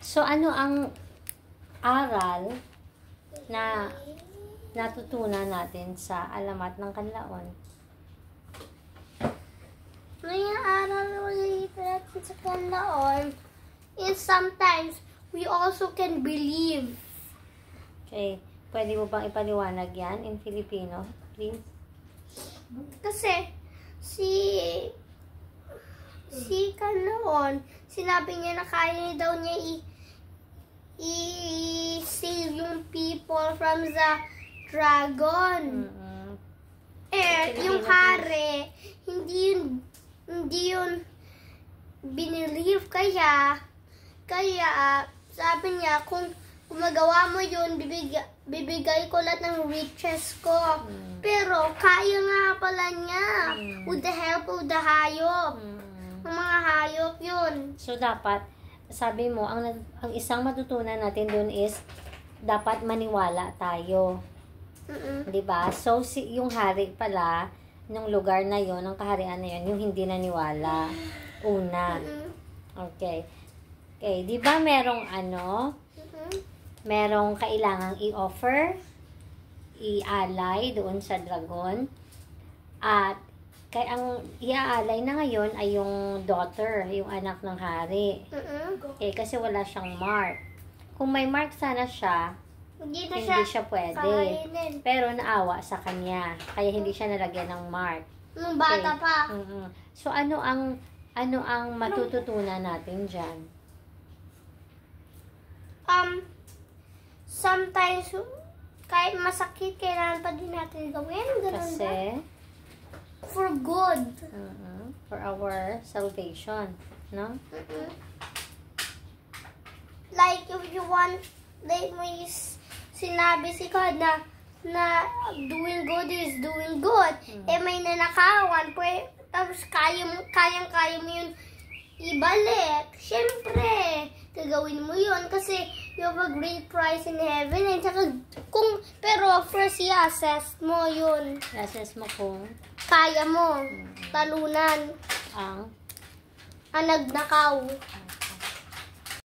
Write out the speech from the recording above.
So, ano ang aral na natutunan natin sa alamat ng Kanlaon? May aral related sa Kanlaon is sometimes we also can believe. Okay. Pwede mo bang ipaliwanag yan in Filipino, please? Kasi, si Kanlaon, sinabi niya na kaya daw niya i-save yung people from the dragon. Yung hari, hindi yun binilieve, kaya sabi niya, kung magawa mo yun, bibigay ko lahat ng riches ko. Pero kaya nga pala niya, with the help of the hayop. Ng mga hayop yun. So, dapat, sabi mo, ang isang matutunan natin dun is, dapat maniwala tayo. Diba? So, yung hari pala, nung lugar na yon, ng kaharian na yon, yung hindi naniwala. Una. Okay. Okay. Diba merong merong kailangang i-offer, i-alay doon sa dragon. At, kaya ang i-aalay na ngayon ay yung daughter, yung anak ng hari. Okay, kasi wala siyang mark. Kung may mark sana siya, hindi siya pwede. Pero naawa sa kanya. Kaya hindi siya nalagyan ng mark. Nung bata pa. So, ano ang matututunan natin dyan? Sometimes, kahit masakit, kailangan pa din natin gawin. Ganun Kasi, ba? For good. For our salvation. No? Like, if you want, like, may sinabi si God na doing good is doing good. May nanakawan, tapos kayang-kaya mo yun ibalik. Siyempre, gagawin mo yun kasi you have a great prize in heaven. And saka, pero first, i-assess mo yun. I-assess mo kung kaya mo talunan ang nagnakaw.